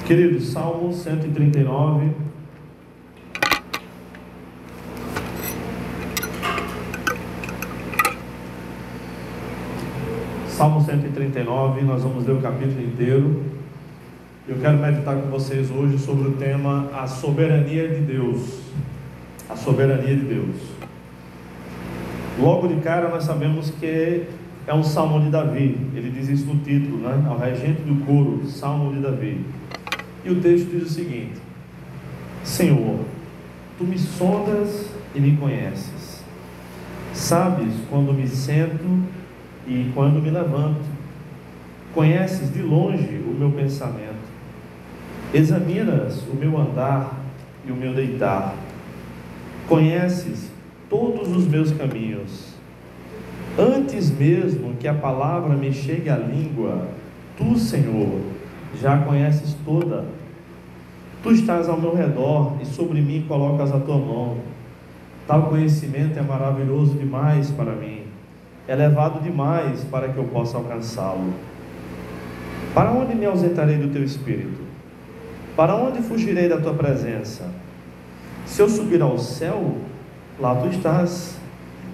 Queridos, Salmo 139. Salmo 139, nós vamos ler o capítulo inteiro. Eu quero meditar com vocês hoje sobre o tema a soberania de Deus. A soberania de Deus. Logo de cara nós sabemos que é um salmo de Davi. Ele diz isso no título, né? Ao regente do coro, Salmo de Davi. E o texto diz o seguinte: Senhor, Tu me sondas e me conheces. Sabes quando me sento e quando me levanto. Conheces de longe o meu pensamento. Examinas o meu andar e o meu deitar. Conheces todos os meus caminhos. Antes mesmo que a palavra me chegue à língua, Tu, Senhor, já a conheces toda. Tu estás ao meu redor e sobre mim colocas a Tua mão. Tal conhecimento é maravilhoso demais para mim, elevado demais para que eu possa alcançá-lo. Para onde me ausentarei do Teu Espírito? Para onde fugirei da Tua presença? Se eu subir ao céu, lá Tu estás.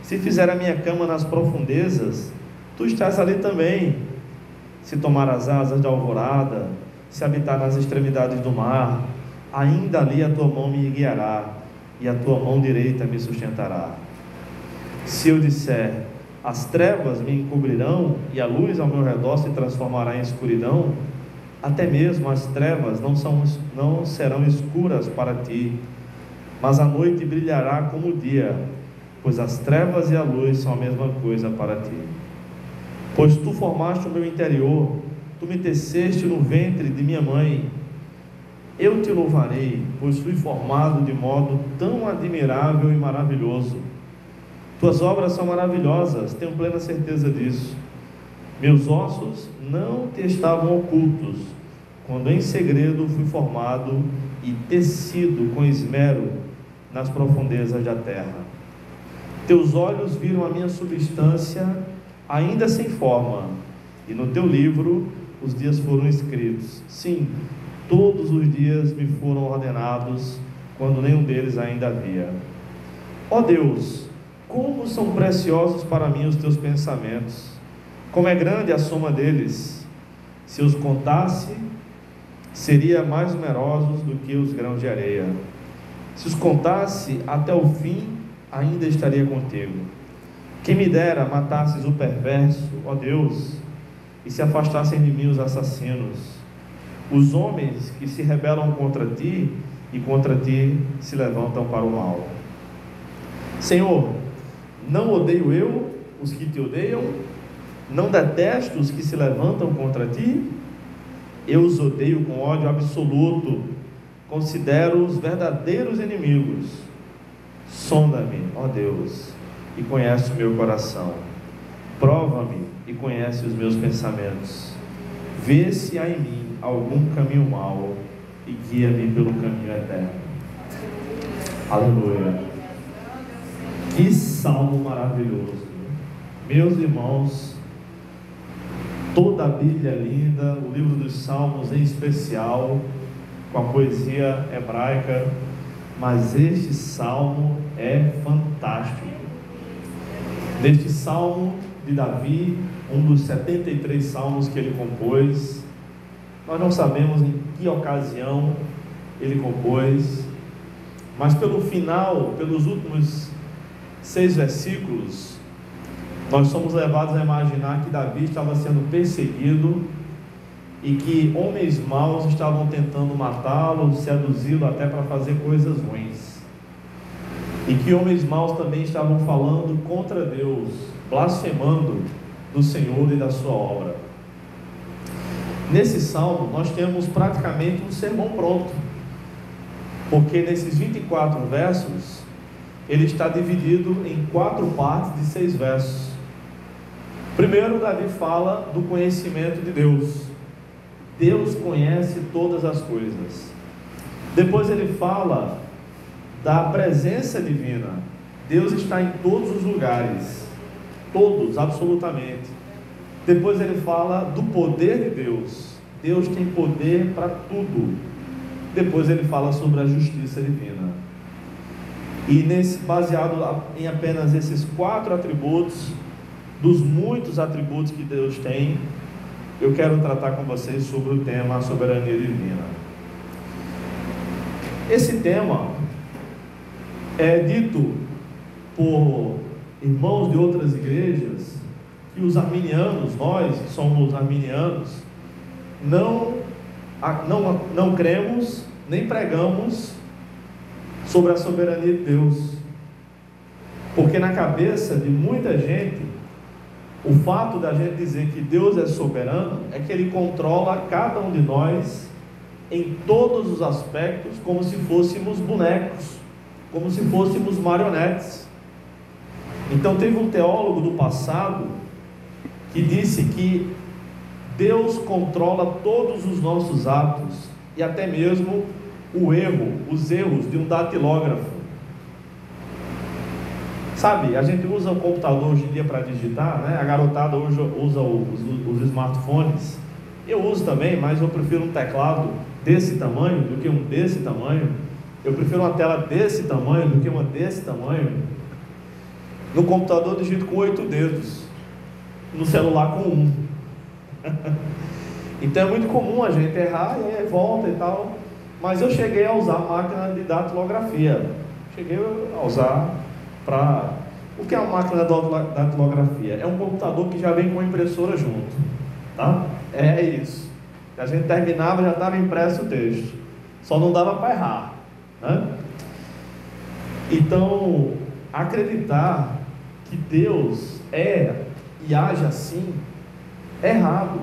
Se fizer a minha cama nas profundezas, Tu estás ali também. Se tomar as asas da alvorada, se habitar nas extremidades do mar, ainda ali a Tua mão me guiará, e a Tua mão direita me sustentará. Se eu disser, as trevas me encobrirão, e a luz ao meu redor se transformará em escuridão, até mesmo as trevas não serão escuras para Ti, mas a noite brilhará como o dia, pois as trevas e a luz são a mesma coisa para Ti. Pois Tu formaste o meu interior, Tu me teceste no ventre de minha mãe. Eu Te louvarei, pois fui formado de modo tão admirável e maravilhoso. Tuas obras são maravilhosas, tenho plena certeza disso. Meus ossos não Te estavam ocultos, quando em segredo fui formado e tecido com esmero nas profundezas da terra. Teus olhos viram a minha substância ainda sem forma, e no Teu livro os dias foram escritos. Sim, todos os dias me foram ordenados, quando nenhum deles ainda havia. Ó Deus, como são preciosos para mim os Teus pensamentos, como é grande a soma deles. Se os contasse, seria mais numerosos do que os grãos de areia. Se os contasse até o fim, ainda estaria contigo. Quem me dera matasses o perverso, ó Deus, e se afastassem de mim os assassinos, os homens que se rebelam contra Ti e contra Ti se levantam para o mal. Senhor, não odeio eu os que Te odeiam, não detesto os que se levantam contra Ti. Eu os odeio com ódio absoluto, considero os verdadeiros inimigos. Sonda-me, ó Deus, e conhece o meu coração. Prova-me e conhece os meus pensamentos. Vê se há em mim algum caminho mau e guia-me pelo caminho eterno. Aleluia. Que salmo maravilhoso. Meus irmãos, toda a Bíblia é linda, o livro dos Salmos em especial, com a poesia hebraica, mas este salmo é fantástico. Neste salmo de Davi, um dos 73 salmos que ele compôs, nós não sabemos em que ocasião ele compôs, mas pelo final, pelos últimos 6 versículos, nós somos levados a imaginar que Davi estava sendo perseguido e que homens maus estavam tentando matá-lo, seduzi-lo até para fazer coisas ruins, e que homens maus também estavam falando contra Deus, blasfemando do Senhor e da sua obra. Nesse salmo nós temos praticamente um sermão pronto, porque nesses 24 versos ele está dividido em 4 partes de 6 versos. Primeiro, Davi fala do conhecimento de Deus. Deus conhece todas as coisas. Depois ele fala da presença divina. Deus está em todos os lugares, todos, absolutamente. Depois ele fala do poder de Deus. Deus tem poder para tudo. Depois ele fala sobre a justiça divina. E baseado em apenas esses 4 atributos, dos muitos atributos que Deus tem, eu quero tratar com vocês sobre o tema soberania divina. Esse tema é dito por irmãos de outras igrejas que os arminianos, nós que somos arminianos, não cremos nem pregamos sobre a soberania de Deus, porque na cabeça de muita gente, o fato da gente dizer que Deus é soberano é que Ele controla cada um de nós em todos os aspectos, como se fôssemos bonecos, como se fôssemos marionetes. Então teve um teólogo do passado que disse que Deus controla todos os nossos atos e até mesmo os erros de um datilógrafo. Sabe, a gente usa o computador hoje em dia para digitar, né? A garotada hoje usa os smartphones. Eu uso também, mas eu prefiro um teclado desse tamanho do que um desse tamanho. Eu prefiro uma tela desse tamanho do que uma desse tamanho. No computador eu digito com 8 dedos, no celular com 1. Então é muito comum a gente errar e aí volta e tal. Mas eu cheguei a usar a máquina de datilografia. Cheguei a usar para... O que é uma máquina de datilografia? É um computador que já vem com a impressora junto, tá? É isso. A gente terminava, já estava impresso o texto. Só não dava para errar, né? Então, acreditar que Deus é e age assim é errado.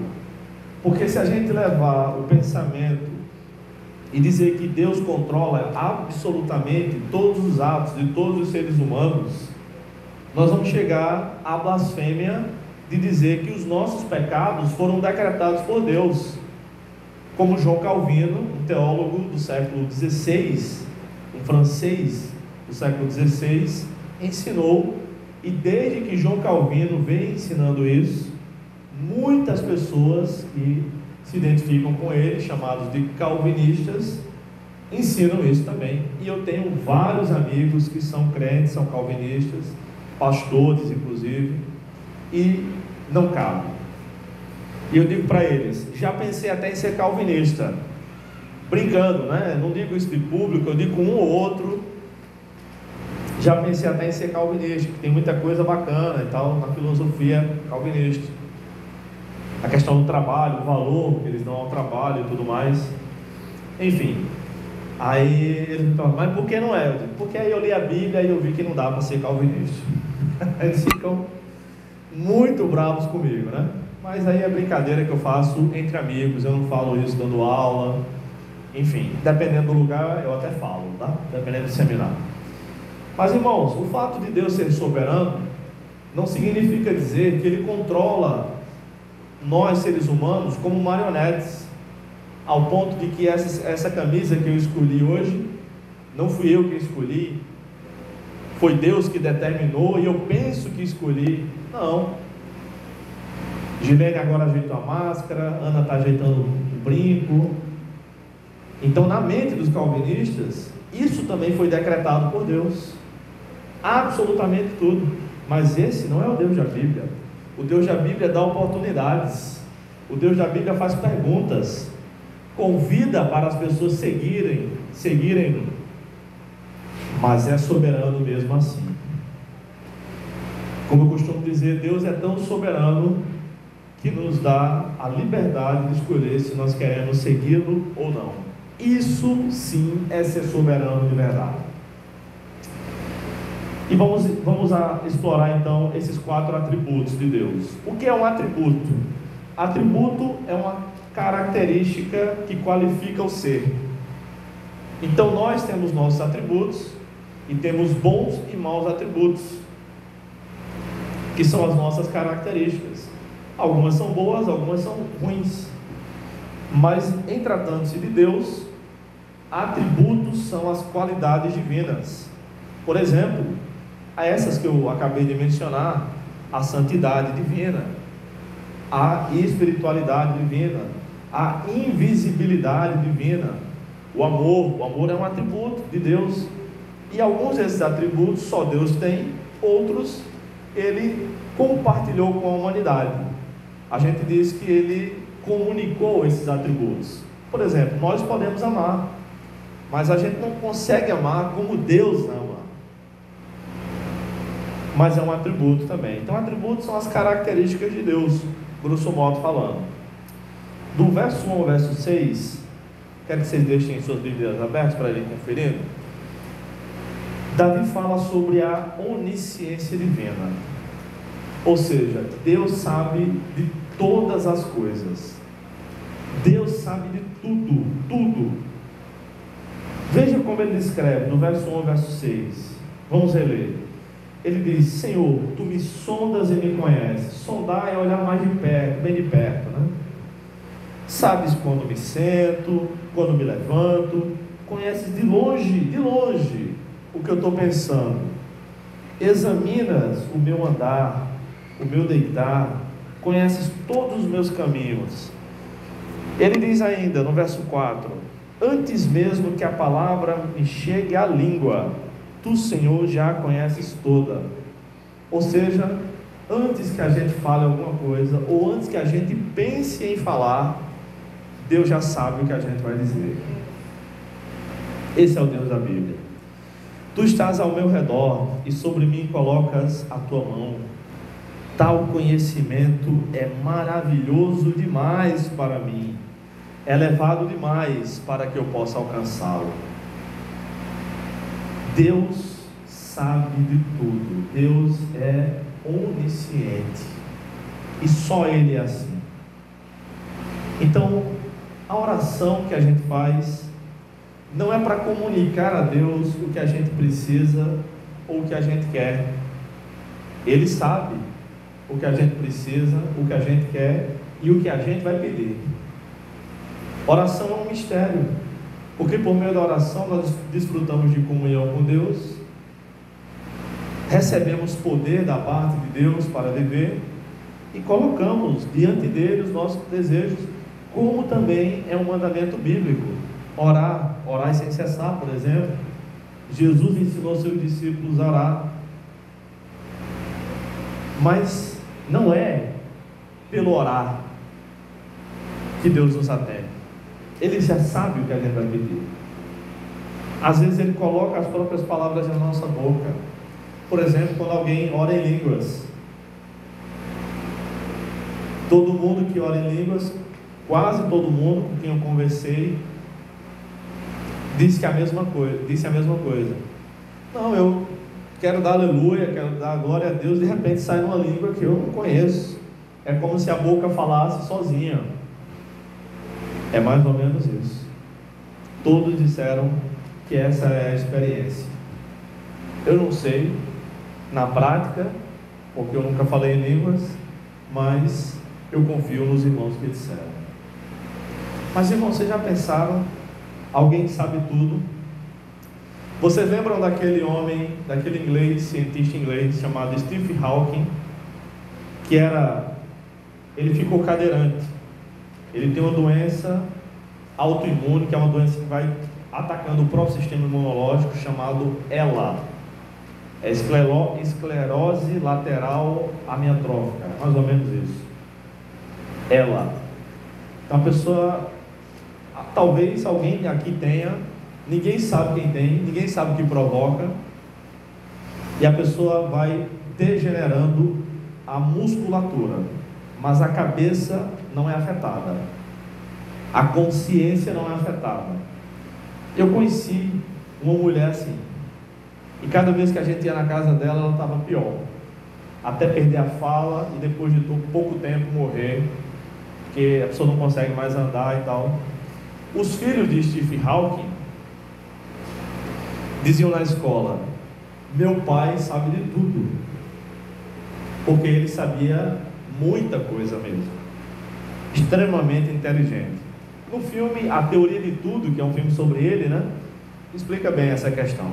Porque se a gente levar o pensamento e dizer que Deus controla absolutamente todos os atos de todos os seres humanos, nós vamos chegar à blasfêmia de dizer que os nossos pecados foram decretados por Deus, como João Calvino, um teólogo do século XVI, um francês do século XVI, ensinou. E desde que João Calvino vem ensinando isso, muitas pessoas que se identificam com ele, chamados de calvinistas, ensinam isso também. E eu tenho vários amigos que são crentes, são calvinistas, pastores inclusive, e não cabe. E eu digo para eles, já pensei até em ser calvinista, brincando, né? Não digo isso de público, eu digo com um ou outro. Já pensei até em ser calvinista, que tem muita coisa bacana e tal na filosofia calvinista. A questão do trabalho, o valor que eles dão ao trabalho e tudo mais. Enfim, aí eles me falam, mas por que não é? Eu digo, porque aí eu li a Bíblia e eu vi que não dá para ser calvinista. Eles ficam muito bravos comigo, né? Mas aí é brincadeira que eu faço entre amigos, eu não falo isso dando aula. Enfim, dependendo do lugar eu até falo, tá? Dependendo do seminário. Mas irmãos, o fato de Deus ser soberano não significa dizer que Ele controla nós seres humanos como marionetes, ao ponto de que essa camisa que eu escolhi hoje, não fui eu que escolhi, foi Deus que determinou e eu penso que escolhi. Não. Gilene agora ajeitou a máscara, Ana está ajeitando o brinco. Então, na mente dos calvinistas, isso também foi decretado por Deus, absolutamente tudo. Mas esse não é o Deus da Bíblia. O Deus da Bíblia dá oportunidades. O Deus da Bíblia faz perguntas, convida para as pessoas seguirem, mas é soberano mesmo assim. Como eu costumo dizer, Deus é tão soberano que nos dá a liberdade de escolher se nós queremos segui-lo ou não. Isso sim é ser soberano de verdade. E vamos explorar então esses 4 atributos de Deus. O que é um atributo? Atributo é uma característica que qualifica o ser. Então nós temos nossos atributos e temos bons e maus atributos, que são as nossas características. Algumas são boas, algumas são ruins. Mas em tratando-se de Deus, atributos são as qualidades divinas. Por exemplo, a essas que eu acabei de mencionar, a santidade divina, a espiritualidade divina, a invisibilidade divina, o amor é um atributo de Deus, e alguns desses atributos só Deus tem, outros Ele compartilhou com a humanidade. A gente diz que Ele comunicou esses atributos. Por exemplo, nós podemos amar, mas a gente não consegue amar como Deus ama. Mas é um atributo também. Então, atributos são as características de Deus, grosso modo falando. Do verso 1 ao verso 6, quero que vocês deixem suas Bíblias abertas para irem conferindo. Davi fala sobre a onisciência divina, ou seja, Deus sabe de todas as coisas, Deus sabe de tudo, tudo. Veja como ele descreve no verso 1 ao verso 6, vamos reler. Ele diz: Senhor, tu me sondas e me conheces. Sondar é olhar mais de perto, bem de perto, né? Sabes quando me sento, quando me levanto, conheces de longe o que eu estou pensando. Examinas o meu andar, o meu deitar, conheces todos os meus caminhos. Ele diz ainda no verso 4: antes mesmo que a palavra me chegue à língua, tu, Senhor, já a conheces toda. Ou seja, antes que a gente fale alguma coisa, ou antes que a gente pense em falar, Deus já sabe o que a gente vai dizer. Esse é o Deus da Bíblia. Tu estás ao meu redor e sobre mim colocas a tua mão. Tal conhecimento é maravilhoso demais para mim, é elevado demais para que eu possa alcançá-lo. Deus sabe de tudo, Deus é onisciente, e só Ele é assim. Então, a oração que a gente faz não é para comunicar a Deus o que a gente precisa ou o que a gente quer. Ele sabe o que a gente precisa, o que a gente quer e o que a gente vai pedir. Oração é um mistério, porque por meio da oração nós desfrutamos de comunhão com Deus, recebemos poder da parte de Deus para viver e colocamos diante dele os nossos desejos, como também é um mandamento bíblico. Orar sem cessar, por exemplo. Jesus ensinou seus discípulos a orar, mas não é pelo orar que Deus nos atende. Ele já sabe o que a gente vai pedir. Às vezes Ele coloca as próprias palavras na nossa boca. Por exemplo, quando alguém ora em línguas, todo mundo que ora em línguas, quase todo mundo com quem eu conversei, disse a mesma coisa. Não, eu quero dar aleluia, quero dar glória a Deus, de repente sai numa língua que eu não conheço. É como se a boca falasse sozinha. É mais ou menos isso. Todos disseram que essa é a experiência. Eu não sei na prática, porque eu nunca falei em línguas, mas eu confio nos irmãos que disseram. Mas irmãos, vocês já pensaram, alguém que sabe tudo? Vocês lembram daquele homem, daquele inglês, cientista inglês chamado Stephen Hawking, que ele ficou cadeirante. Ele tem uma doença autoimune, que é uma doença que vai atacando o próprio sistema imunológico, chamado ELA, é esclerose lateral amiotrófica, mais ou menos isso. ELA. Então a pessoa, talvez alguém aqui tenha, ninguém sabe quem tem, ninguém sabe o que provoca, e a pessoa vai degenerando a musculatura, mas a cabeça não é afetada, a consciência não é afetada. Eu conheci uma mulher assim, e cada vez que a gente ia na casa dela, ela estava pior, até perder a fala e depois de pouco tempo morrer, porque a pessoa não consegue mais andar e tal. Os filhos de Stephen Hawking diziam na escola: meu pai sabe de tudo, porque ele sabia muita coisa mesmo, extremamente inteligente. No filme A Teoria de Tudo, que é um filme sobre ele, né, explica bem essa questão.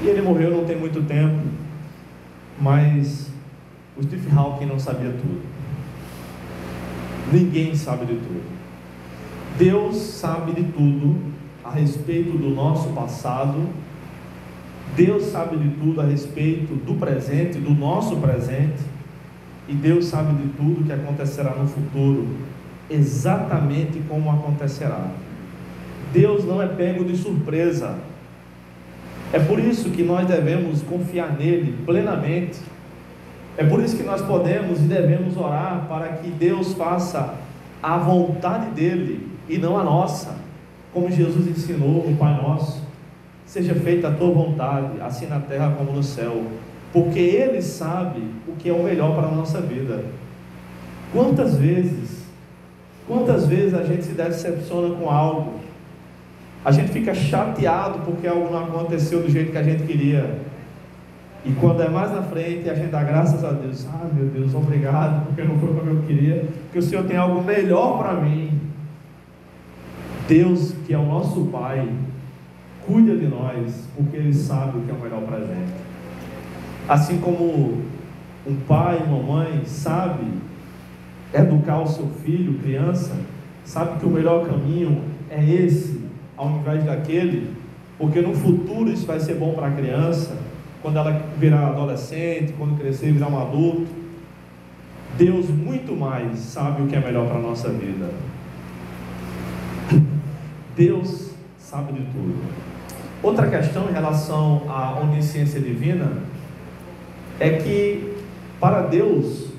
E ele morreu não tem muito tempo, mas o Stephen Hawking não sabia tudo. Ninguém sabe de tudo. Deus sabe de tudo a respeito do nosso passado. Deus sabe de tudo a respeito do presente, do nosso presente. E Deus sabe de tudo que acontecerá no futuro, exatamente como acontecerá. Deus não é pego de surpresa. É por isso que nós devemos confiar nele plenamente. É por isso que nós podemos e devemos orar para que Deus faça a vontade dele e não a nossa, como Jesus ensinou no Pai Nosso: seja feita a tua vontade, assim na terra como no céu, porque ele sabe o que é o melhor para a nossa vida. Quantas vezes a gente se decepciona com algo, a gente fica chateado porque algo não aconteceu do jeito que a gente queria, e quando é mais na frente a gente dá graças a Deus: ah, meu Deus, obrigado, porque não foi como eu queria, porque o Senhor tem algo melhor para mim. Deus, que é o nosso Pai, cuida de nós, porque Ele sabe o que é o melhor para a gente. Assim como um pai e uma mãe sabe educar o seu filho, criança, sabe que o melhor caminho é esse, ao invés daquele, porque no futuro isso vai ser bom para a criança, quando ela virar adolescente, quando crescer e virar um adulto. Deus muito mais sabe o que é melhor para a nossa vida. Deus sabe de tudo. Outra questão em relação à onisciência divina é que para Deus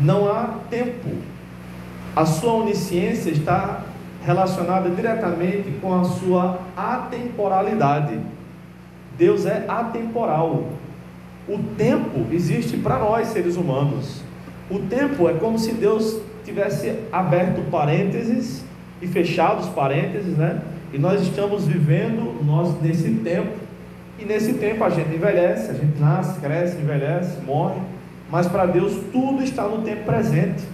não há tempo. A sua onisciência está relacionada diretamente com a sua atemporalidade. Deus é atemporal. O tempo existe para nós, seres humanos. O tempo é como se Deus tivesse aberto parênteses e fechado os parênteses, né? E nós estamos vivendo nesse tempo. E nesse tempo a gente envelhece, a gente nasce, cresce, envelhece, morre. Mas para Deus tudo está no tempo presente.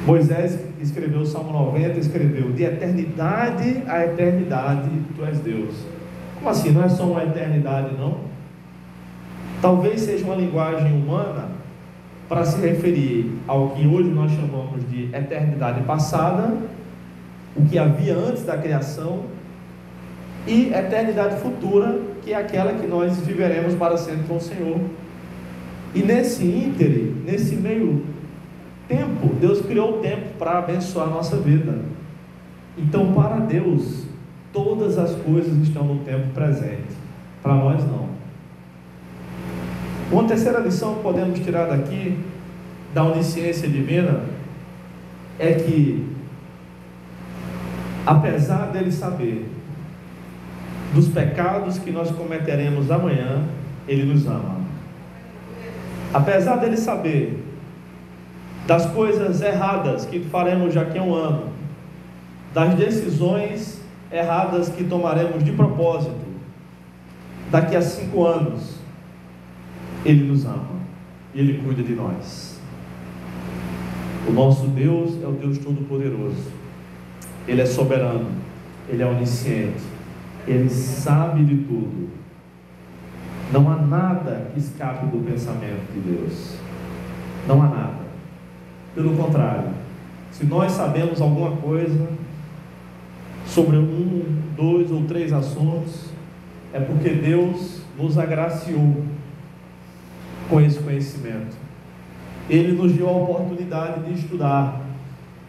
Moisés escreveu o Salmo 90, escreveu: de eternidade a eternidade tu és Deus. Como assim? Não é só uma eternidade, não? Talvez seja uma linguagem humana para se referir ao que hoje nós chamamos de eternidade passada, o que havia antes da criação, e eternidade futura, que é aquela que nós viveremos para sempre com o Senhor. E nesse íntere, nesse meio tempo, Deus criou o tempo para abençoar a nossa vida. Então, para Deus, todas as coisas estão no tempo presente, para nós não. Uma terceira lição que podemos tirar daqui, da onisciência divina, é que, apesar dele saber dos pecados que nós cometeremos amanhã, ele nos ama. Apesar dele saber das coisas erradas que faremos daqui a um ano, das decisões erradas que tomaremos de propósito daqui a 5 anos, ele nos ama e ele cuida de nós. O nosso Deus é o Deus Todo-Poderoso. Ele é soberano, ele é onisciente, ele sabe de tudo. Não há nada que escape do pensamento de Deus. Não há nada. Pelo contrário, se nós sabemos alguma coisa sobre 1, 2 ou 3 assuntos, é porque Deus nos agraciou com esse conhecimento. Ele nos deu a oportunidade de estudar.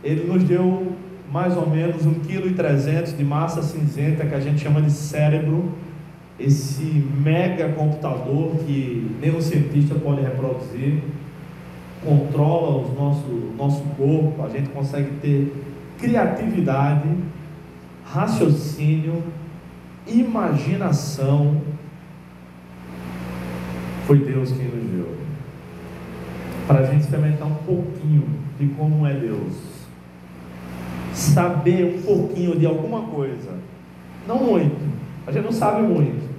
Ele nos deu mais ou menos 1,3 kg de massa cinzenta, que a gente chama de cérebro, esse mega computador que nenhum cientista pode reproduzir, controla o nosso corpo. A gente consegue ter criatividade, raciocínio, imaginação. Foi Deus quem nos deu, para a gente experimentar um pouquinho de como é Deus, saber um pouquinho de alguma coisa, não muito, a gente não sabe muito,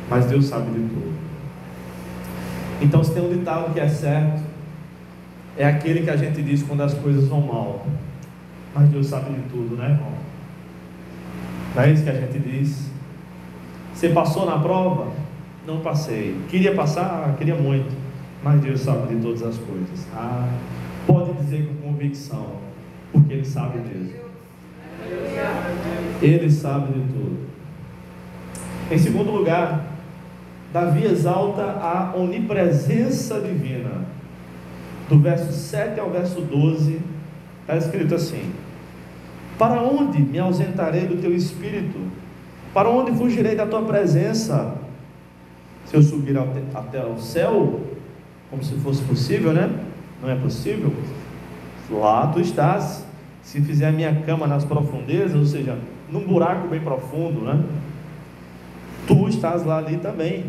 mas Deus sabe de tudo. Então, se tem um ditado que é certo, é aquele que a gente diz quando as coisas vão mal: mas Deus sabe de tudo, né, irmão? Não é isso que a gente diz? Você passou na prova? Não passei. Queria passar? Queria muito. Mas Deus sabe de todas as coisas. pode dizer com convicção, porque Ele sabe mesmo. Ele sabe de tudo. Em segundo lugar, Davi exalta a onipresença divina. Do verso 7 ao verso 12, está escrito assim: para onde me ausentarei do teu espírito? Para onde fugirei da tua presença? Se eu subir até o céu, como se fosse possível, né? Não é possível. Lá tu estás. Se fizer a minha cama nas profundezas, ou seja, num buraco bem profundo, né? Tu estás lá ali também.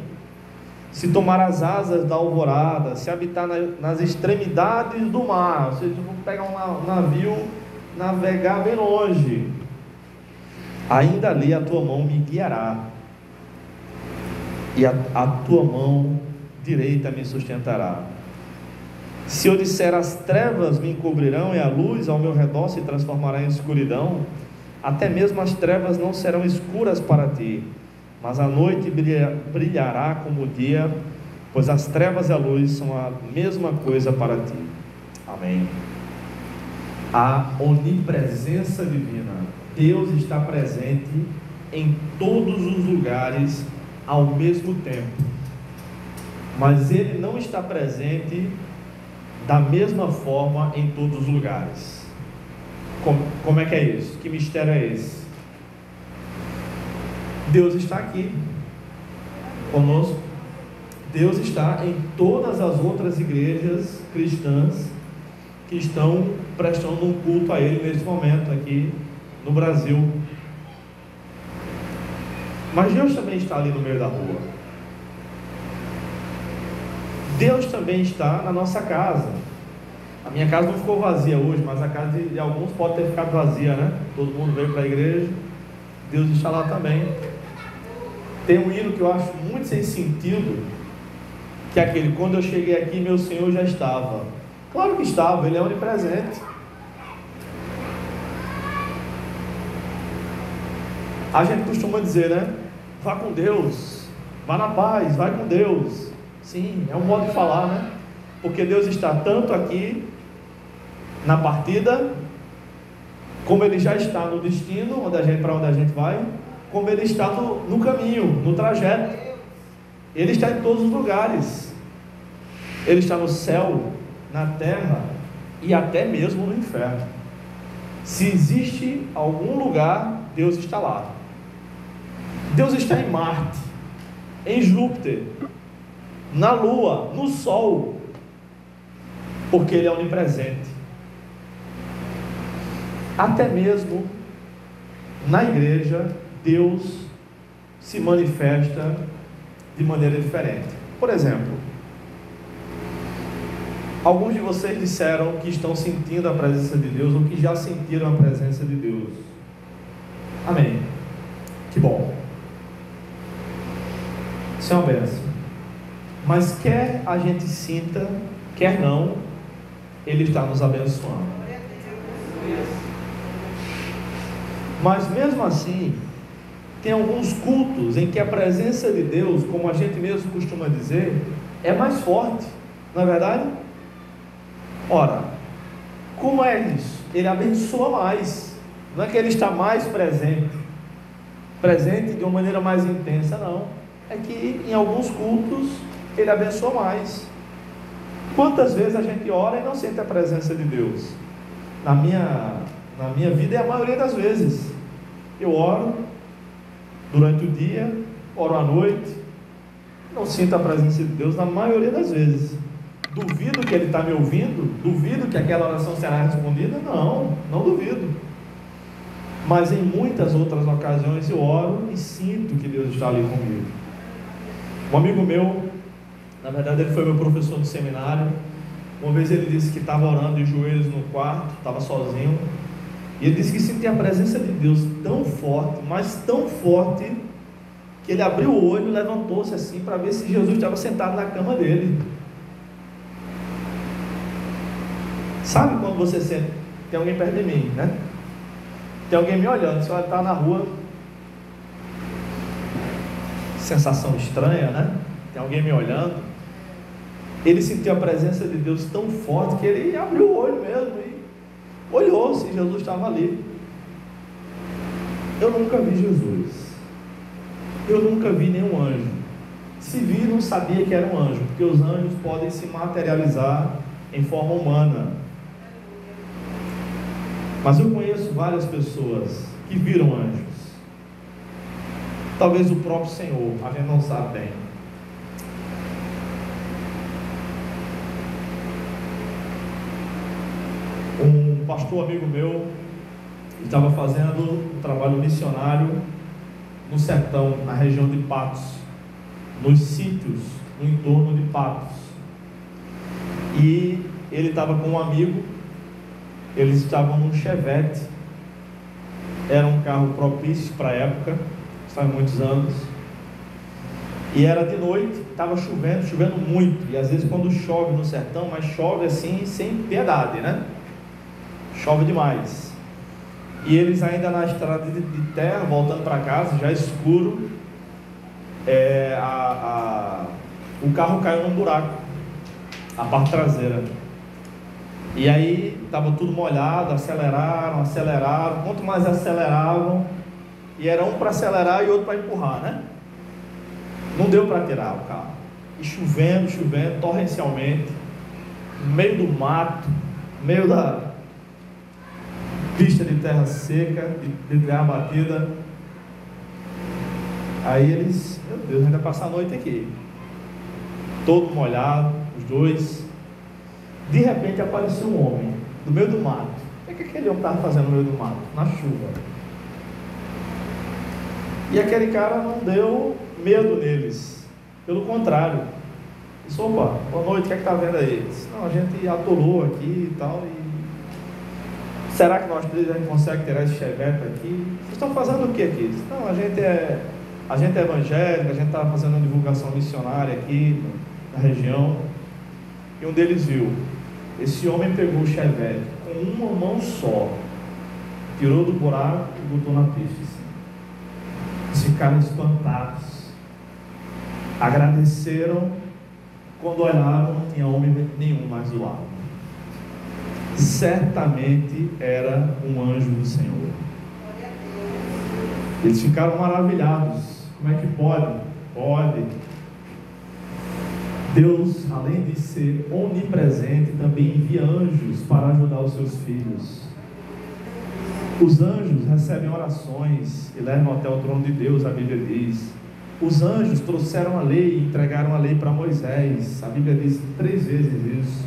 Se tomar as asas da alvorada, se habitar nas extremidades do mar, ou seja, vou pegar um navio, navegar bem longe, ainda ali a tua mão me guiará, e a tua mão direita me sustentará. Se eu disser as trevas me encobrirão e a luz ao meu redor se transformará em escuridão, até mesmo as trevas não serão escuras para ti, mas a noite brilhará como o dia, pois as trevas e a luz são a mesma coisa para ti. Amém. A onipresença divina. Deus está presente em todos os lugares ao mesmo tempo, mas Ele não está presente da mesma forma em todos os lugares. Como é que é isso? Que mistério é esse? Deus está aqui conosco. Deus está em todas as outras igrejas cristãs que estão prestando um culto a Ele nesse momento aqui no Brasil. Mas Deus também está ali no meio da rua. Deus também está na nossa casa. A minha casa não ficou vazia hoje, mas a casa de alguns pode ter ficado vazia, né? Todo mundo veio para a igreja. Deus está lá também. Tem um hino que eu acho muito sem sentido, que é aquele: quando eu cheguei aqui, meu Senhor já estava. Claro que estava, Ele é onipresente. A gente costuma dizer, né? Vá com Deus, vá na paz, vai com Deus. Sim, é um modo de falar, né? Porque Deus está tanto aqui na partida, como Ele já está no destino, para onde a gente vai, como Ele está no caminho, no trajeto. Ele está em todos os lugares. Ele está no céu, na terra e até mesmo no inferno. Se existe algum lugar, Deus está lá. Deus está em Marte, em Júpiter, na Lua, no Sol, porque Ele é onipresente. Até mesmo na igreja, Deus se manifesta de maneira diferente. Por exemplo, alguns de vocês disseram que estão sentindo a presença de Deus, ou que já sentiram a presença de Deus. Amém. Que bom. Isso é uma bênção. Mas quer a gente sinta, quer não, Ele está nos abençoando. Mas mesmo assim, tem alguns cultos em que a presença de Deus, como a gente mesmo costuma dizer, é mais forte, não é verdade? Ora, como é isso? Ele abençoa mais. Não é que Ele está mais presente de uma maneira mais intensa, não. É que em alguns cultos Ele abençoa mais. Quantas vezes a gente ora e não sente a presença de Deus? Na minha vida é a maioria das vezes. Eu oro durante o dia, oro à noite, não sinto a presença de Deus na maioria das vezes. Duvido que Ele está me ouvindo? Duvido que aquela oração será respondida? Não, não duvido. Mas em muitas outras ocasiões eu oro e sinto que Deus está ali comigo. Um amigo meu, na verdade ele foi meu professor no seminário, uma vez ele disse que estava orando de joelhos no quarto, estava sozinho, e ele disse que sentia a presença de Deus tão forte, mas tão forte, que ele abriu o olho e levantou-se assim para ver se Jesus estava sentado na cama dele. Sabe quando você sente, tem alguém perto de mim, né? Tem alguém me olhando, se eu estar na rua, sensação estranha, né? Tem alguém me olhando. Ele sentiu a presença de Deus tão forte que ele abriu o olho mesmo e olhou se Jesus estava ali. Eu nunca vi Jesus, eu nunca vi nenhum anjo. Se vi, não sabia que era um anjo, porque os anjos podem se materializar em forma humana. Mas eu conheço várias pessoas que viram anjos. Talvez o próprio Senhor, a gente não sabe bem. Um pastor amigo meu estava fazendo um trabalho missionário no sertão, na região de Patos, nos sítios no entorno de Patos. E ele estava com um amigo, eles estavam num Chevette, era um carro propício para a época, faz muitos anos, e era de noite, estava chovendo muito, e às vezes quando chove no sertão, mas chove assim sem piedade, né? Chove demais. E eles ainda na estrada de terra, voltando para casa, já escuro, o carro caiu num buraco, a parte traseira. E aí estava tudo molhado, aceleraram, quanto mais aceleravam, e era um para acelerar e outro para empurrar, né? Não deu para tirar o carro. E chovendo, torrencialmente, no meio do mato, no meio da pista de terra seca, de terra batida. Aí eles, meu Deus, ainda passar a noite aqui, todo molhado, os dois. De repente apareceu um homem no meio do mato. O que aquele homem estava fazendo no meio do mato? Na chuva. E aquele cara não deu medo neles, pelo contrário. Disse: opa, boa noite, o que é que está vendo aí? Disse: não, a gente atolou aqui e tal, e será que nós três a gente consegue tirar esse chevette aqui? Vocês estão fazendo o que aqui? Disse: não, a gente é evangélico, a gente está fazendo uma divulgação missionária aqui na região. E um deles viu, esse homem pegou o chevette com uma mão só, tirou do buraco e botou na pista assim. Eles ficaram espantados, agradeceram. Quando olharam, não tinha homem nenhum mais do lado. Certamente era um anjo do Senhor. Eles ficaram maravilhados. Como é que pode? Pode. Deus, além de ser onipresente, também envia anjos para ajudar os seus filhos. Os anjos recebem orações e levam até o trono de Deus, a Bíblia diz. Os anjos trouxeram a lei e entregaram a lei para Moisés. A Bíblia diz 3 vezes isso.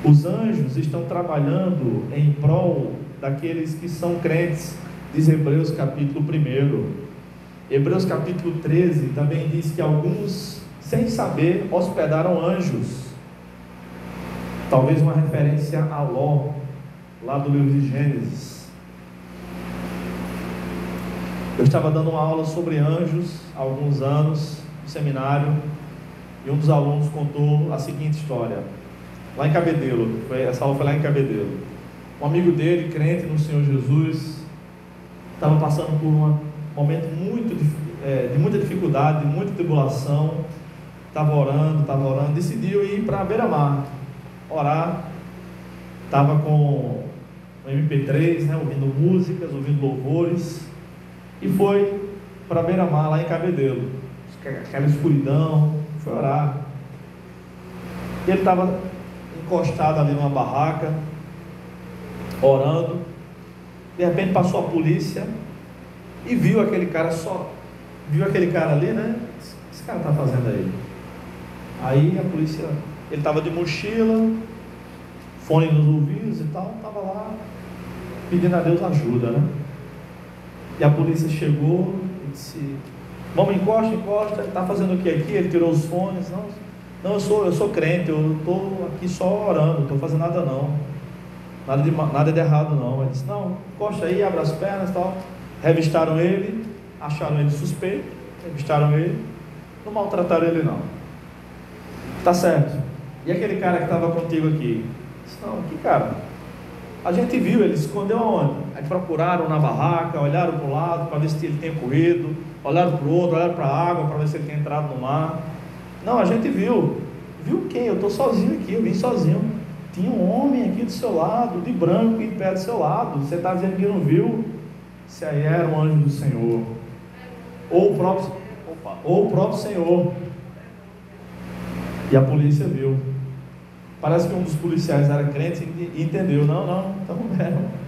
Os anjos estão trabalhando em prol daqueles que são crentes, diz Hebreus capítulo 1. Hebreus capítulo 13 também diz que alguns, sem saber, hospedaram anjos. Talvez uma referência a Ló, lá do livro de Gênesis. Eu estava dando uma aula sobre anjos há alguns anos, no seminário, e um dos alunos contou a seguinte história. Lá em Cabedelo, essa aula foi lá em Cabedelo. Um amigo dele, crente no Senhor Jesus, estava passando por um momento de muita dificuldade, de muita tribulação. Estava orando, decidiu ir para a beira-mar, orar. Estava com o MP3, né, ouvindo músicas, ouvindo louvores, e foi para a beira-mar, lá em Cabedelo, aquela escuridão, foi orar. E ele estava encostado ali numa barraca, orando. De repente passou a polícia e viu aquele cara ali, né? O que esse cara está fazendo aí? Aí a polícia, ele estava de mochila, fone nos ouvidos e tal, estava lá pedindo a Deus ajuda, né? E a polícia chegou e disse: vamos, encosta, ele está fazendo o que aqui? Ele tirou os fones. Não, eu sou crente, eu estou aqui só orando, não estou fazendo nada não, nada de errado não. Ele disse: não, encosta aí, abre as pernas e tal. Revistaram ele, acharam ele suspeito, revistaram ele, não maltrataram ele não. Tá certo. E aquele cara que estava contigo aqui? Disse: não, que cara? A gente viu, ele se escondeu aonde? Aí procuraram na barraca, olharam para o lado para ver se ele tinha corrido, olharam para o outro, olharam para a água para ver se ele tinha entrado no mar. Não, a gente viu viu quem? Eu estou sozinho aqui, eu vim sozinho. Tinha um homem aqui do seu lado, de branco, em pé do seu lado. Você está dizendo que não viu? Se aí era um anjo do Senhor, ou o próprio Senhor. E a polícia viu. Parece que um dos policiais era crente e entendeu. Não, então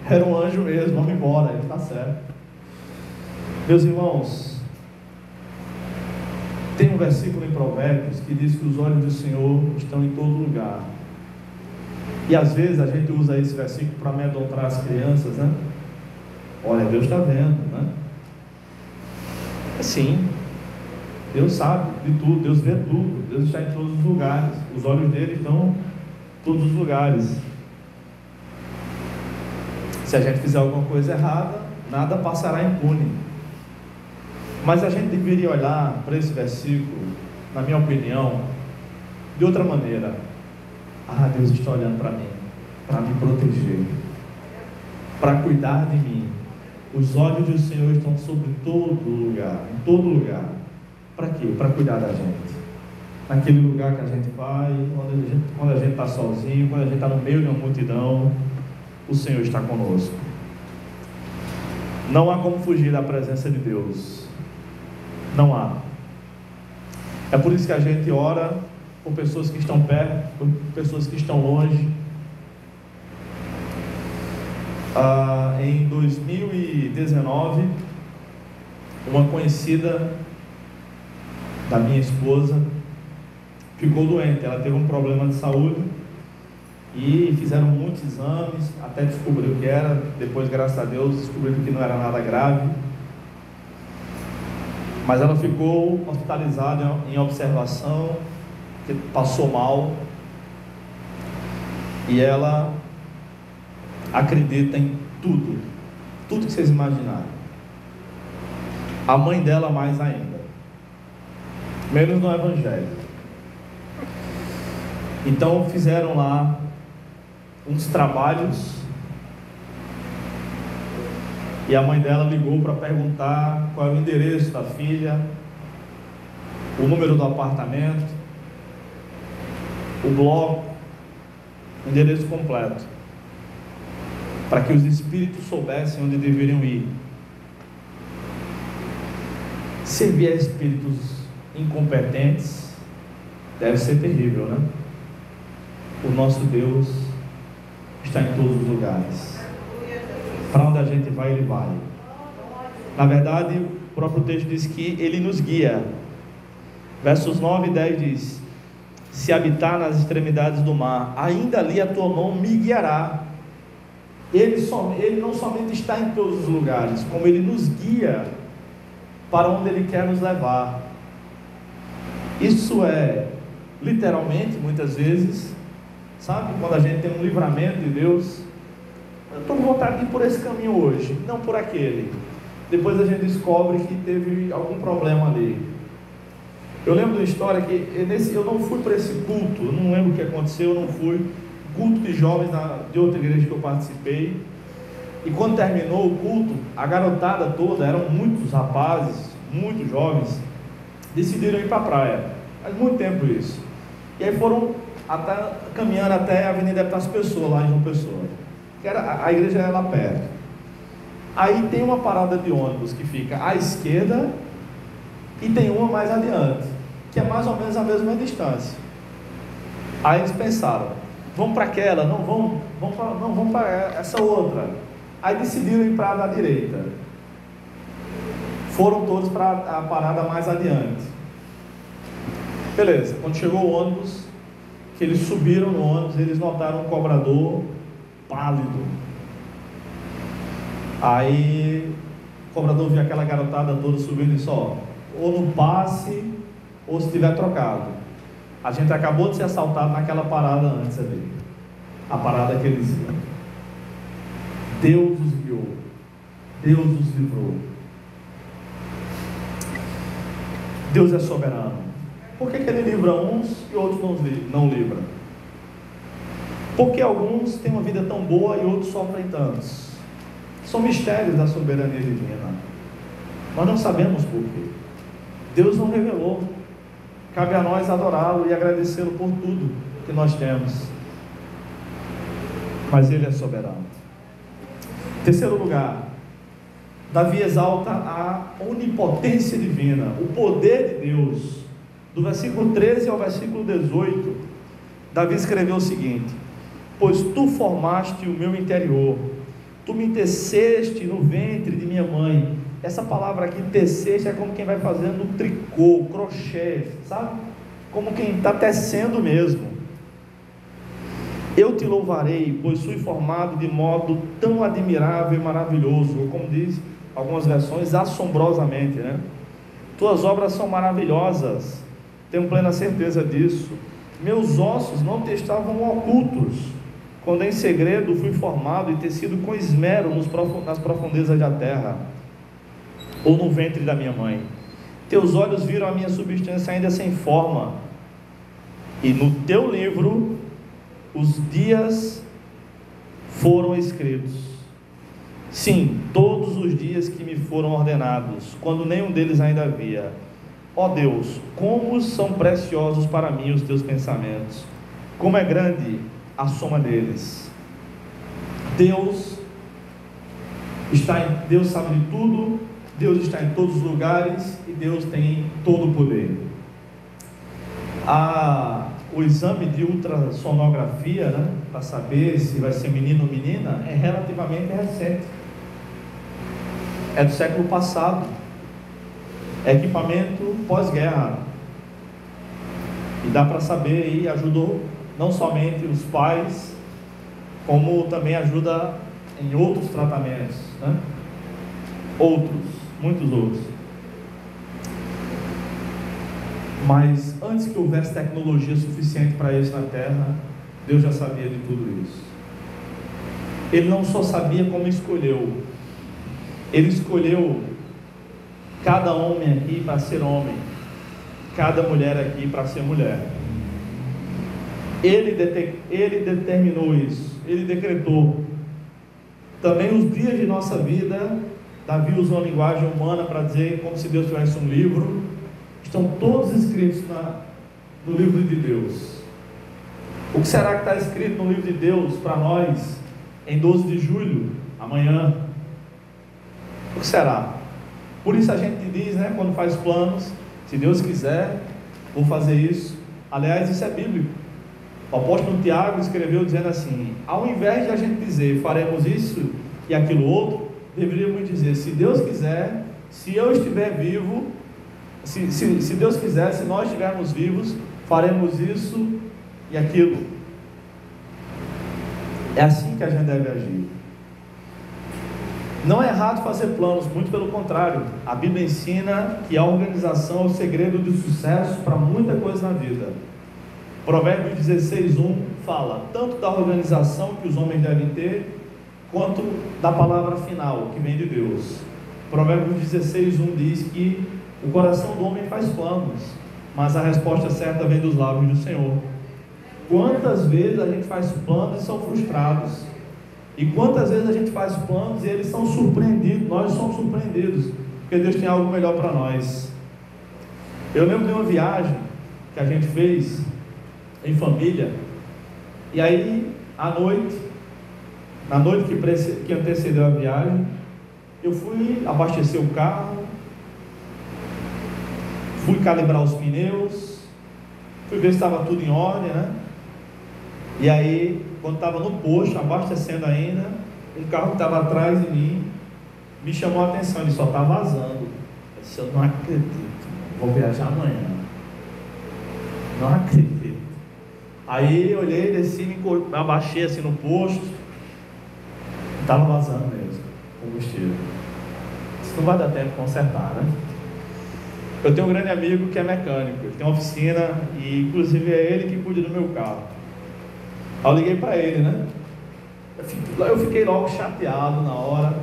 era um anjo mesmo, vamos embora, ele está certo. Meus irmãos, tem um versículo em Provérbios que diz que os olhos do Senhor estão em todo lugar. E às vezes a gente usa esse versículo para amedrontar as crianças, né? Olha, Deus está vendo, né? Sim, Deus sabe de tudo, Deus vê tudo, Deus está em todos os lugares, os olhos dele estão em todos os lugares. Se a gente fizer alguma coisa errada, nada passará impune. Mas a gente deveria olhar para esse versículo, na minha opinião, de outra maneira. Deus está olhando para mim, para me proteger, para cuidar de mim. Os olhos do Senhor estão sobre todo lugar, em todo lugar. Para quê? Para cuidar da gente. Naquele lugar que a gente vai, quando a gente está sozinho, quando a gente está no meio de uma multidão, o Senhor está conosco. Não há como fugir da presença de Deus. Não há. É por isso que a gente ora por pessoas que estão perto, por pessoas que estão longe. Em 2019, uma conhecida da minha esposa ficou doente. Ela teve um problema de saúde e fizeram muitos exames até descobrir o que era. Depois, graças a Deus, descobriram que não era nada grave, mas ela ficou hospitalizada em observação, que passou mal, e ela acredita em tudo que vocês imaginarem. A mãe dela mais ainda, menos no Evangelho. Então fizeram lá uns trabalhos, e a mãe dela ligou para perguntar qual era o endereço da filha, o número do apartamento, o bloco, o endereço completo, para que os espíritos soubessem onde deveriam ir. Servir a espíritos incompetentes deve ser terrível, né? O nosso Deus está em todos os lugares. Para onde a gente vai, Ele vai. Na verdade, o próprio texto diz que Ele nos guia. Versos 9 e 10 diz: se habitar nas extremidades do mar, ainda ali a tua mão me guiará. Ele não somente está em todos os lugares, como Ele nos guia para onde Ele quer nos levar. Isso é, literalmente, muitas vezes, sabe, quando a gente tem um livramento de Deus, eu estou com vontade de ir por esse caminho hoje, não por aquele. Depois a gente descobre que teve algum problema ali. Eu lembro de uma história que eu não fui para esse culto, eu não lembro o que aconteceu, eu não fui. Culto de jovens de outra igreja que eu participei. E quando terminou o culto, a garotada toda, eram muitos rapazes, muitos jovens, decidiram ir para a praia. Faz muito tempo isso. E aí foram caminhando até a Avenida das Pessoas, lá em João Pessoa, que a igreja era lá perto. Aí tem uma parada de ônibus que fica à esquerda e tem uma mais adiante, que é mais ou menos a mesma distância. Aí eles pensaram: vamos para aquela? Não, vamos para essa outra. Aí decidiram ir para a da direita. Foram todos para a parada mais adiante. Beleza, quando chegou o ônibus, que eles subiram no ônibus, eles notaram um cobrador pálido. Aí o cobrador viu aquela garotada toda subindo e disse: ó, ou no passe, ou se tiver trocado. A gente acabou de ser assaltado naquela parada antes ali. A parada que eles iam. Deus os guiou. Deus os livrou. Deus é soberano. Por que Ele livra uns e outros não livra? Porque alguns têm uma vida tão boa e outros sofrem tantos. São mistérios da soberania divina. Nós não sabemos por quê. Deus não revelou. cabe a nós adorá-lo e agradecê-lo por tudo que nós temos, mas Ele é soberano. Terceiro lugar, Davi exalta a onipotência divina, o poder de Deus. Do versículo 13 ao versículo 18, Davi escreveu o seguinte: pois tu formaste o meu interior, tu me teceste no ventre de minha mãe. Essa palavra aqui, teceste, é como quem vai fazendo tricô, crochê, sabe? Como quem está tecendo mesmo. Eu te louvarei, pois fui formado de modo tão admirável e maravilhoso, ou como diz algumas versões, assombrosamente, né? Tuas obras são maravilhosas, tenho plena certeza disso. Meus ossos não te estavam ocultos, quando em segredo fui formado e tecido com esmero nas profundezas da terra, ou no ventre da minha mãe. Teus olhos viram a minha substância ainda sem forma, e no teu livro os dias foram escritos. Sim, todos os dias que me foram ordenados, quando nenhum deles ainda havia. Ó Deus, como são preciosos para mim os teus pensamentos, como é grande a soma deles. Deus sabe de tudo, Deus está em todos os lugares e Deus tem todo o poder. O exame de ultrassonografia, né, para saber se vai ser menino ou menina, é relativamente recente, é do século passado, é equipamento pós-guerra, e dá para saber, e ajudou não somente os pais, como também ajuda em outros tratamentos, né? Muitos outros. Mas antes que houvesse tecnologia suficiente para isso na terra, Deus já sabia de tudo isso. Ele não só sabia como escolheu, Ele escolheu cada homem aqui para ser homem, cada mulher aqui para ser mulher. Ele determinou isso, Ele decretou. Também os dias de nossa vida, Davi usou a linguagem humana para dizer como se Deus tivesse um livro, estão todos escritos no livro de Deus. O que será que está escrito no livro de Deus para nós em 12 de julho, amanhã? O que será? Por isso a gente diz, né, quando faz planos, se Deus quiser, vou fazer isso. Aliás, isso é bíblico. O apóstolo Tiago escreveu dizendo assim: ao invés de a gente dizer faremos isso e aquilo outro, deveríamos dizer, se Deus quiser, se eu estiver vivo, se Deus quiser, se nós estivermos vivos, faremos isso e aquilo. É assim que a gente deve agir. Não é errado fazer planos, muito pelo contrário. A Bíblia ensina que a organização é o segredo do sucesso para muita coisa na vida. Provérbios 16:1 fala tanto da organização que os homens devem ter, quanto da palavra final, que vem de Deus. Provérbios 16:1 diz que o coração do homem faz planos, mas a resposta certa vem dos lábios do Senhor. Quantas vezes a gente faz planos e são frustrados? E quantas vezes a gente faz planos e eles são surpreendidos, nós somos surpreendidos, porque Deus tem algo melhor para nós. Eu lembro de uma viagem que a gente fez em família, e aí à noite, na noite que antecedeu a viagem, eu fui abastecer o carro, fui calibrar os pneus, fui ver se estava tudo em ordem, né? E aí, quando estava no posto, abastecendo ainda, um carro que estava atrás de mim me chamou a atenção, ele só está vazando. Eu disse, eu não acredito, vou viajar amanhã, não acredito. Aí eu olhei, desci, me abaixei assim no posto, estava vazando mesmo combustível. Isso não vai dar tempo de consertar, né? Eu tenho um grande amigo que é mecânico, ele tem uma oficina e inclusive é ele que cuida do meu carro. Aí eu liguei para ele, né? Eu fiquei logo chateado na hora.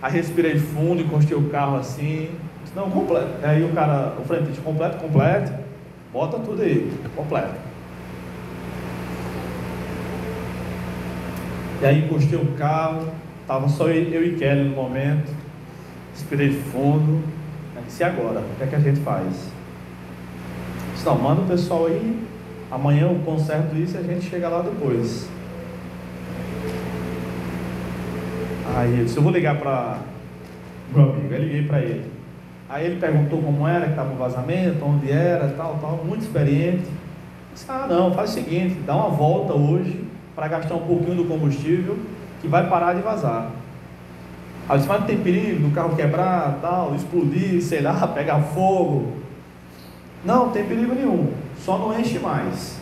Aí respirei fundo, encostei o carro assim. Disse, não, completo. Aí o frentista, completo. Bota tudo aí, completo. E aí encostei o carro. Estava só eu e Kelly no momento. Respirei fundo. Disse, e agora? O que é que a gente faz? Disse, não, manda o pessoal aí, amanhã eu conserto isso e a gente chega lá depois. Aí eu disse, eu vou ligar para o meu amigo. Eu liguei para ele. Aí ele perguntou como era, que estava o vazamento, onde era, tal, muito experiente. Eu disse, não, faz o seguinte, dá uma volta hoje para gastar um pouquinho do combustível que vai parar de vazar. Aí eu disse, mas não tem perigo do carro quebrar, tal, explodir, sei lá, pegar fogo? Não tem perigo nenhum, só não enche mais.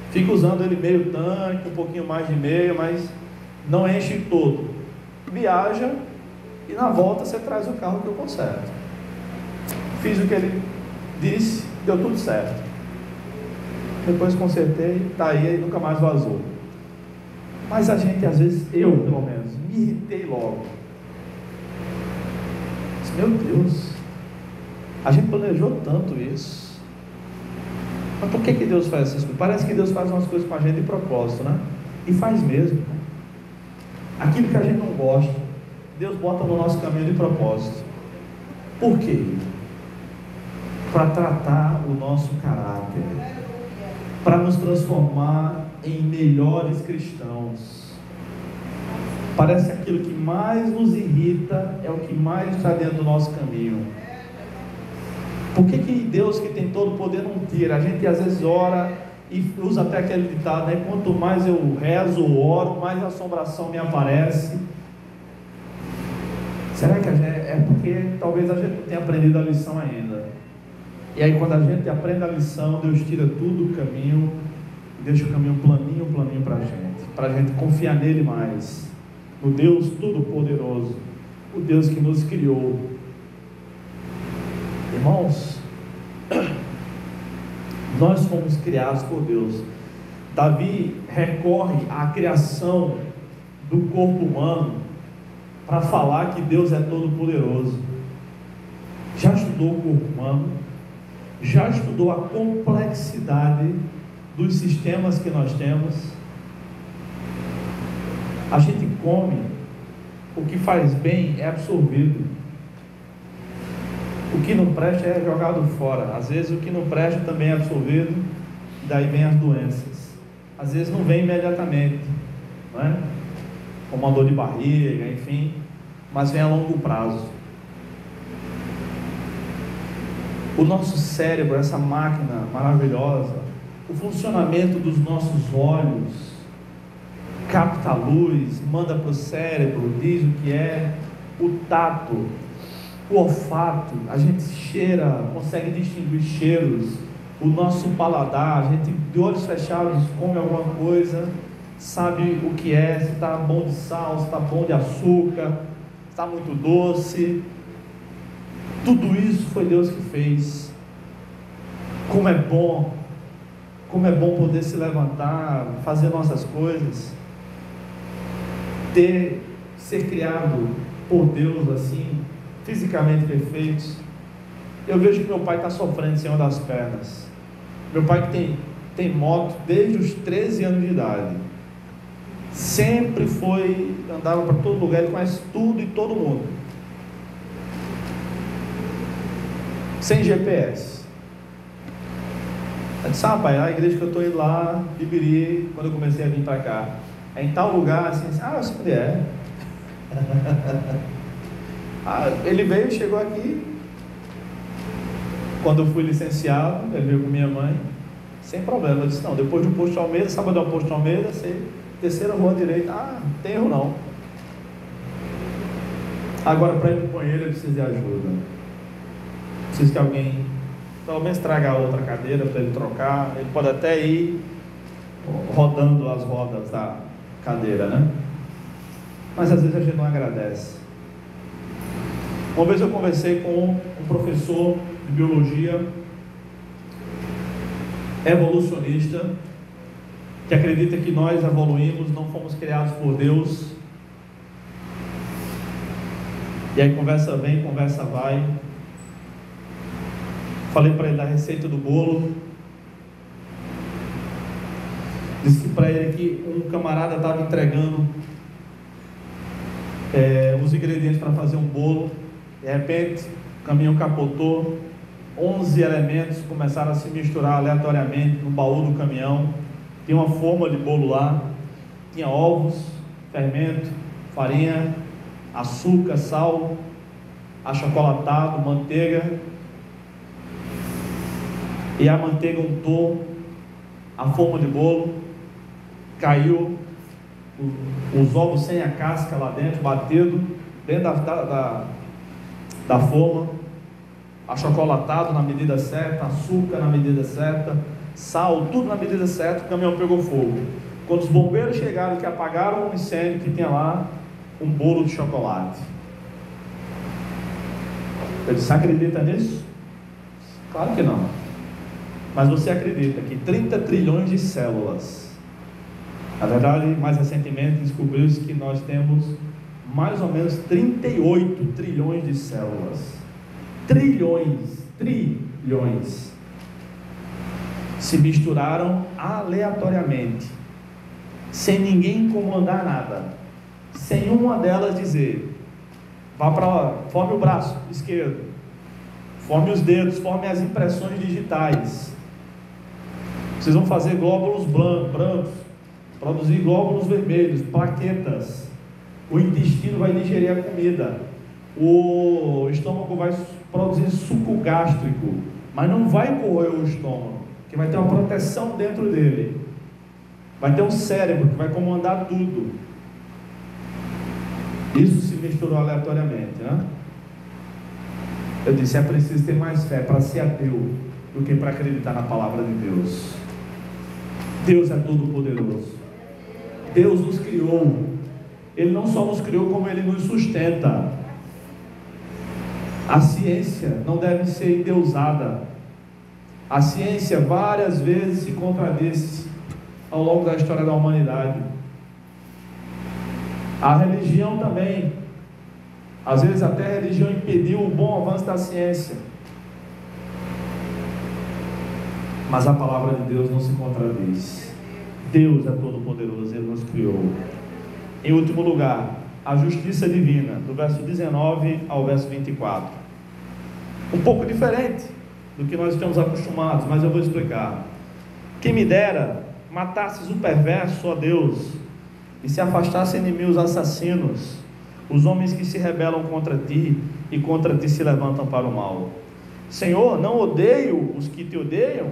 Fica usando ele meio tanque, um pouquinho mais de meio, mas não enche todo. Viaja e na volta você traz o carro que eu conserto. Fiz o que ele disse, deu tudo certo. Depois consertei, está aí e nunca mais vazou. Mas a gente, às vezes, eu pelo menos, me irritei logo. Disse, meu Deus, a gente planejou tanto isso. Mas por que Deus faz essas coisas? Parece que Deus faz umas coisas com a gente de propósito, né? E faz mesmo. Aquilo que a gente não gosta, Deus bota no nosso caminho de propósito. Por quê? Para tratar o nosso caráter, para nos transformar em melhores cristãos. Parece que aquilo que mais nos irrita é o que mais está dentro do nosso caminho. Por que Deus, que tem todo o poder, não tira? A gente às vezes ora e usa até aquele ditado, né? Quanto mais eu rezo ou oro, mais assombração me aparece. Será que é porque talvez a gente não tenha aprendido a lição ainda? E aí quando a gente aprende a lição, Deus tira tudo do caminho e deixa o caminho planinho para a gente confiar nele mais, no Deus Todo-Poderoso, o Deus que nos criou. Irmãos, nós fomos criados por Deus. Davi recorre à criação do corpo humano para falar que Deus é todo-poderoso. Já estudou o corpo humano? Já estudou a complexidade dos sistemas que nós temos? A gente come, o que faz bem é absorvido, o que não presta é jogado fora. Às vezes o que não presta também é absorvido, e daí vem as doenças. Às vezes não vem imediatamente, não é? Como uma dor de barriga, enfim, mas vem a longo prazo. O nosso cérebro, essa máquina maravilhosa, o funcionamento dos nossos olhos, capta a luz, manda para o cérebro, diz o que é, o tato, o olfato, a gente cheira, consegue distinguir cheiros, o nosso paladar, a gente de olhos fechados come alguma coisa, sabe o que é, se está bom de sal, se está bom de açúcar, se está muito doce. Tudo isso foi Deus que fez. Como é bom poder se levantar, fazer nossas coisas, ser criado por Deus assim, fisicamente perfeitos. Eu vejo que meu pai está sofrendo em cima das pernas. Meu pai que tem moto desde os 13 anos de idade, sempre andava para todo lugar, ele conhece tudo e todo mundo, sem GPS. Eu disse, pai, a igreja que eu estou indo lá, Ibiri, quando eu comecei a vir para cá, é em tal lugar, assim, eu sei onde é. Ele veio, chegou aqui, quando eu fui licenciado, ele veio com minha mãe, sem problema. Eu disse, não, depois do posto de Almeida, sábado é o posto de Almeida, terceira rua direita, não tem erro não. Agora para ir para o banheiro eu preciso de ajuda, preciso que alguém pelo menos traga a outra cadeira para ele trocar. Ele pode até ir rodando as rodas da cadeira, né? Mas às vezes a gente não agradece. Uma vez eu conversei com um professor de biologia evolucionista, que acredita que nós evoluímos, não fomos criados por Deus. E aí conversa vem, conversa vai. Falei para ele da receita do bolo. Disse para ele que um camarada estava entregando os ingredientes para fazer um bolo. De repente o caminhão capotou, 11 elementos começaram a se misturar aleatoriamente no baú do caminhão. Tinha uma forma de bolo lá, tinha ovos, fermento, farinha, açúcar, sal, achocolatado, manteiga. E a manteiga untou a forma de bolo, caiu os ovos sem a casca lá dentro, batido dentro da forma, achocolatado na medida certa, açúcar na medida certa, sal, tudo na medida certa. O caminhão pegou fogo. Quando os bombeiros chegaram, que apagaram o incêndio, que tinha lá um bolo de chocolate. Eu disse: acredita nisso? Claro que não. Mas você acredita que 30 trilhões de células, na verdade, mais recentemente descobriu-se que nós temos mais ou menos 38 trilhões de células. Trilhões se misturaram aleatoriamente, sem ninguém comandar nada, sem uma delas dizer: vá para lá, forme o braço esquerdo, forme os dedos, forme as impressões digitais. Vocês vão fazer glóbulos brancos, produzir glóbulos vermelhos, plaquetas. O intestino vai digerir a comida. O estômago vai produzir suco gástrico, mas não vai corroer o estômago, que vai ter uma proteção dentro dele. Vai ter um cérebro que vai comandar tudo. Isso se misturou aleatoriamente, né? Eu disse: é preciso ter mais fé para ser ateu do que para acreditar na palavra de Deus. Deus é todo poderoso. Deus nos criou. Ele não só nos criou, como Ele nos sustenta. A ciência não deve ser endeusada. A ciência várias vezes se contradisse ao longo da história da humanidade. A religião também. Às vezes até a religião impediu o bom avanço da ciência. Mas a palavra de Deus não se contradiz. Deus é todo poderoso, Ele nos criou. Em último lugar, a justiça divina, do verso 19 ao verso 24. Um pouco diferente do que nós estamos acostumados, mas eu vou explicar. Quem me dera matasses o perverso, ó Deus, e se afastassem de mim os assassinos, os homens que se rebelam contra ti e contra ti se levantam para o mal. Senhor, não odeio os que te odeiam,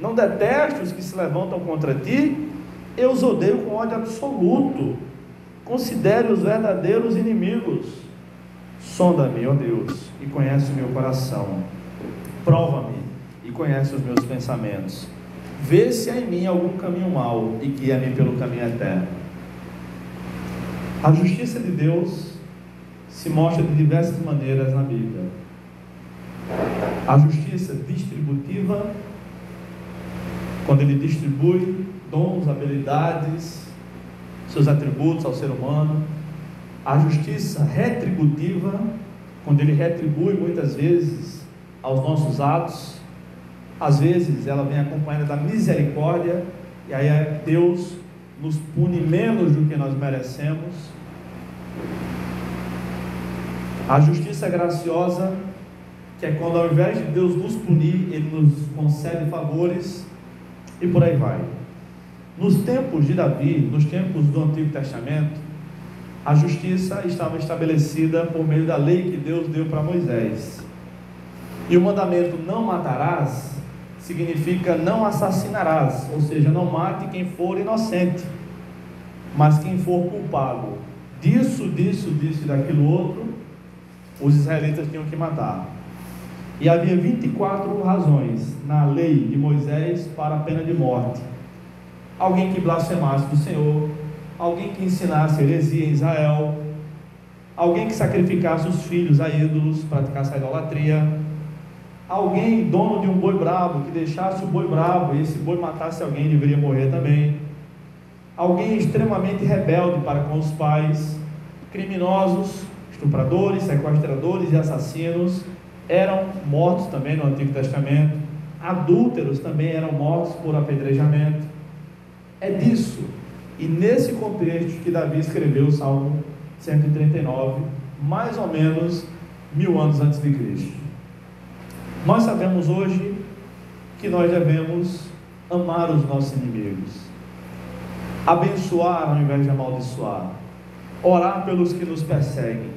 não detesto os que se levantam contra ti, eu os odeio com ódio absoluto. Considere os verdadeiros inimigos. Sonda-me, ó Deus, e conhece o meu coração. Prova-me e conhece os meus pensamentos. Vê se há em mim algum caminho mau e guia-me pelo caminho eterno. A justiça de Deus se mostra de diversas maneiras na Bíblia. A justiça distributiva, quando Ele distribui dons, habilidades, seus atributos ao ser humano. A justiça retributiva, quando Ele retribui muitas vezes aos nossos atos. Às vezes ela vem acompanhada da misericórdia, e aí Deus nos pune menos do que nós merecemos. A justiça graciosa, que é quando ao invés de Deus nos punir, Ele nos concede favores, e por aí vai. Nos tempos de Davi, nos tempos do Antigo Testamento, a justiça estava estabelecida por meio da lei que Deus deu para Moisés. E o mandamento não matarás significa não assassinarás, ou seja, não mate quem for inocente, mas quem for culpado disso e daquilo outro, os israelitas tinham que matar. E havia 24 razões na lei de Moisés para a pena de morte. Alguém que blasfemasse do Senhor, alguém que ensinasse heresia em Israel, alguém que sacrificasse os filhos a ídolos, praticasse a idolatria, alguém dono de um boi bravo, que deixasse o boi bravo e esse boi matasse alguém, deveria morrer também, alguém extremamente rebelde para com os pais, criminosos, estupradores, sequestradores e assassinos eram mortos também no Antigo Testamento, adúlteros também eram mortos por apedrejamento. É disso e nesse contexto que Davi escreveu o Salmo 139, mais ou menos 1000 anos antes de Cristo. Nós sabemos hoje que nós devemos amar os nossos inimigos, abençoar ao invés de amaldiçoar, orar pelos que nos perseguem.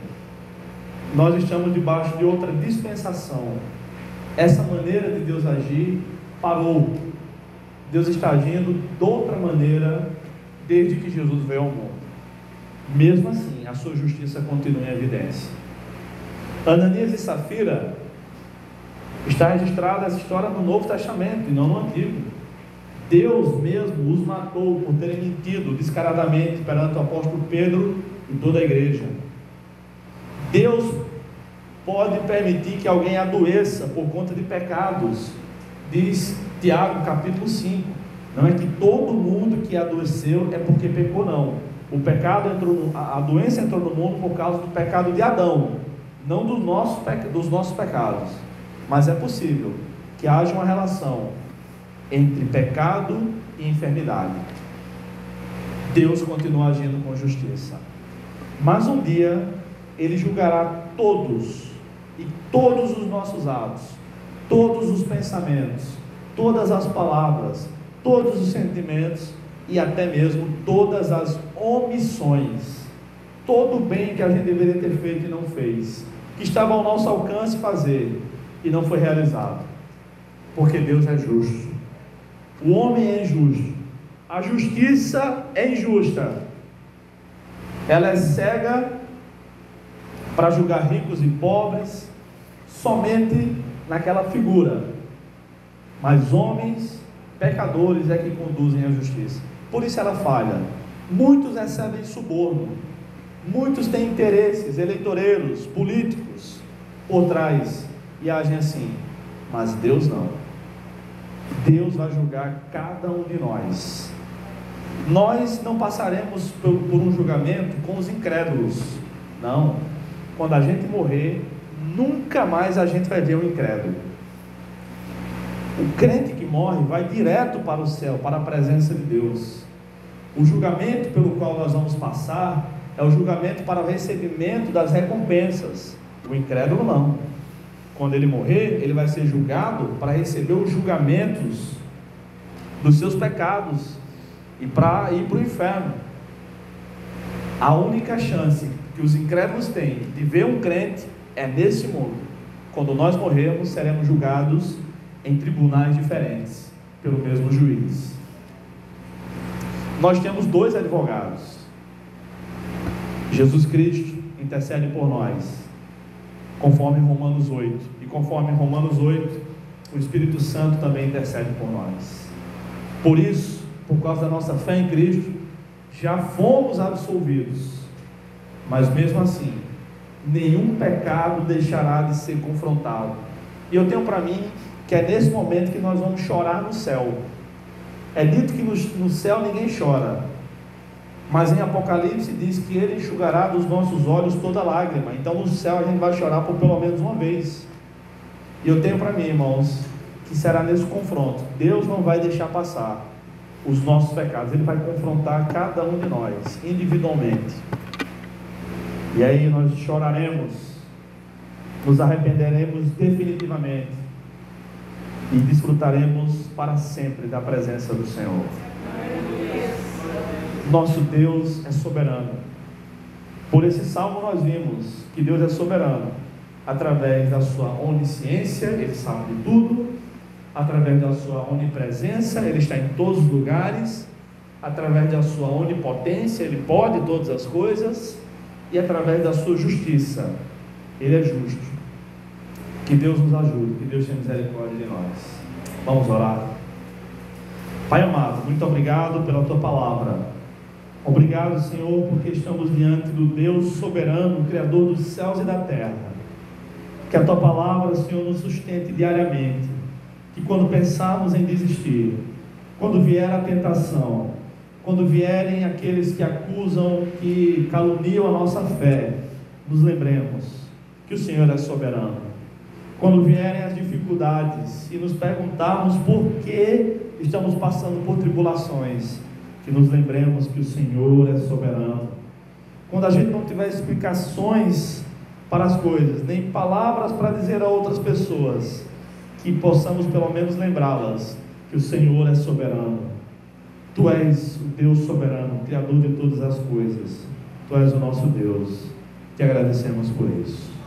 Nós estamos debaixo de outra dispensação. Essa maneira de Deus agir parou. Deus está agindo de outra maneira desde que Jesus veio ao mundo. Mesmo assim, a sua justiça continua em evidência. Ananias e Safira, está registrada essa história no Novo Testamento e não no Antigo. Deus mesmo os matou por terem mentido descaradamente perante o apóstolo Pedro e toda a igreja. Deus pode permitir que alguém adoeça por conta de pecados, diz Tiago capítulo 5. Não é que todo mundo que adoeceu é porque pecou, não. O pecado entrou, a doença entrou no mundo por causa do pecado de Adão, não dos nossos pecados. Mas é possível que haja uma relação entre pecado e enfermidade. Deus continua agindo com justiça, mas um dia Ele julgará todos, e todos os nossos atos, todos os pensamentos, todas as palavras, todos os sentimentos e até mesmo todas as omissões, todo o bem que a gente deveria ter feito e não fez, que estava ao nosso alcance fazer e não foi realizado, porque Deus é justo. O homem é injusto, a justiça é injusta, ela é cega para julgar ricos e pobres somente naquela figura, mas homens pecadores é que conduzem a justiça. Por isso ela falha. Muitos recebem suborno, muitos têm interesses eleitoreiros, políticos por trás e agem assim, mas Deus não. Deus vai julgar cada um de nós. Nós não passaremos por um julgamento com os incrédulos, não. Quando a gente morrer, nunca mais a gente vai ver um incrédulo. O crente que morre vai direto para o céu, para a presença de Deus. O julgamento pelo qual nós vamos passar é o julgamento para o recebimento das recompensas. O incrédulo não. Quando ele morrer, ele vai ser julgado para receber os julgamentos dos seus pecados e para ir para o inferno. A única chance que os incrédulos têm de ver um crente é nesse mundo. Quando nós morrermos, seremos julgados em tribunais diferentes pelo mesmo juiz. Nós temos dois advogados. Jesus Cristo intercede por nós, conforme Romanos 8, e conforme Romanos 8, o Espírito Santo também intercede por nós. Por isso, por causa da nossa fé em Cristo, já fomos absolvidos, mas mesmo assim, nenhum pecado deixará de ser confrontado. E eu tenho para mim que é nesse momento que nós vamos chorar no céu. É dito que no céu ninguém chora, mas em Apocalipse diz que Ele enxugará dos nossos olhos toda lágrima. Então no céu a gente vai chorar por pelo menos uma vez. E eu tenho para mim, irmãos, que será nesse confronto. Deus não vai deixar passar os nossos pecados. Ele vai confrontar cada um de nós individualmente. E aí nós choraremos, nos arrependeremos definitivamente e desfrutaremos para sempre da presença do Senhor. Nosso Deus é soberano. Por esse salmo nós vimos que Deus é soberano através da sua onisciência, Ele sabe de tudo, através da sua onipresença, Ele está em todos os lugares, através da sua onipotência, Ele pode todas as coisas, e através da sua justiça, Ele é justo. Que Deus nos ajude, que Deus tenha misericórdia de nós. Vamos orar. Pai amado, muito obrigado pela Tua palavra. Obrigado, Senhor, porque estamos diante do Deus soberano, Criador dos céus e da terra. Que a Tua palavra, Senhor, nos sustente diariamente. Que quando pensarmos em desistir, quando vier a tentação, quando vierem aqueles que acusam, que caluniam a nossa fé, nos lembremos que o Senhor é soberano. Quando vierem as dificuldades e nos perguntarmos por que estamos passando por tribulações, que nos lembremos que o Senhor é soberano. Quando a gente não tiver explicações para as coisas, nem palavras para dizer a outras pessoas, que possamos pelo menos lembrá-las que o Senhor é soberano. Tu és o Deus soberano, Criador de todas as coisas. Tu és o nosso Deus. Te agradecemos por isso.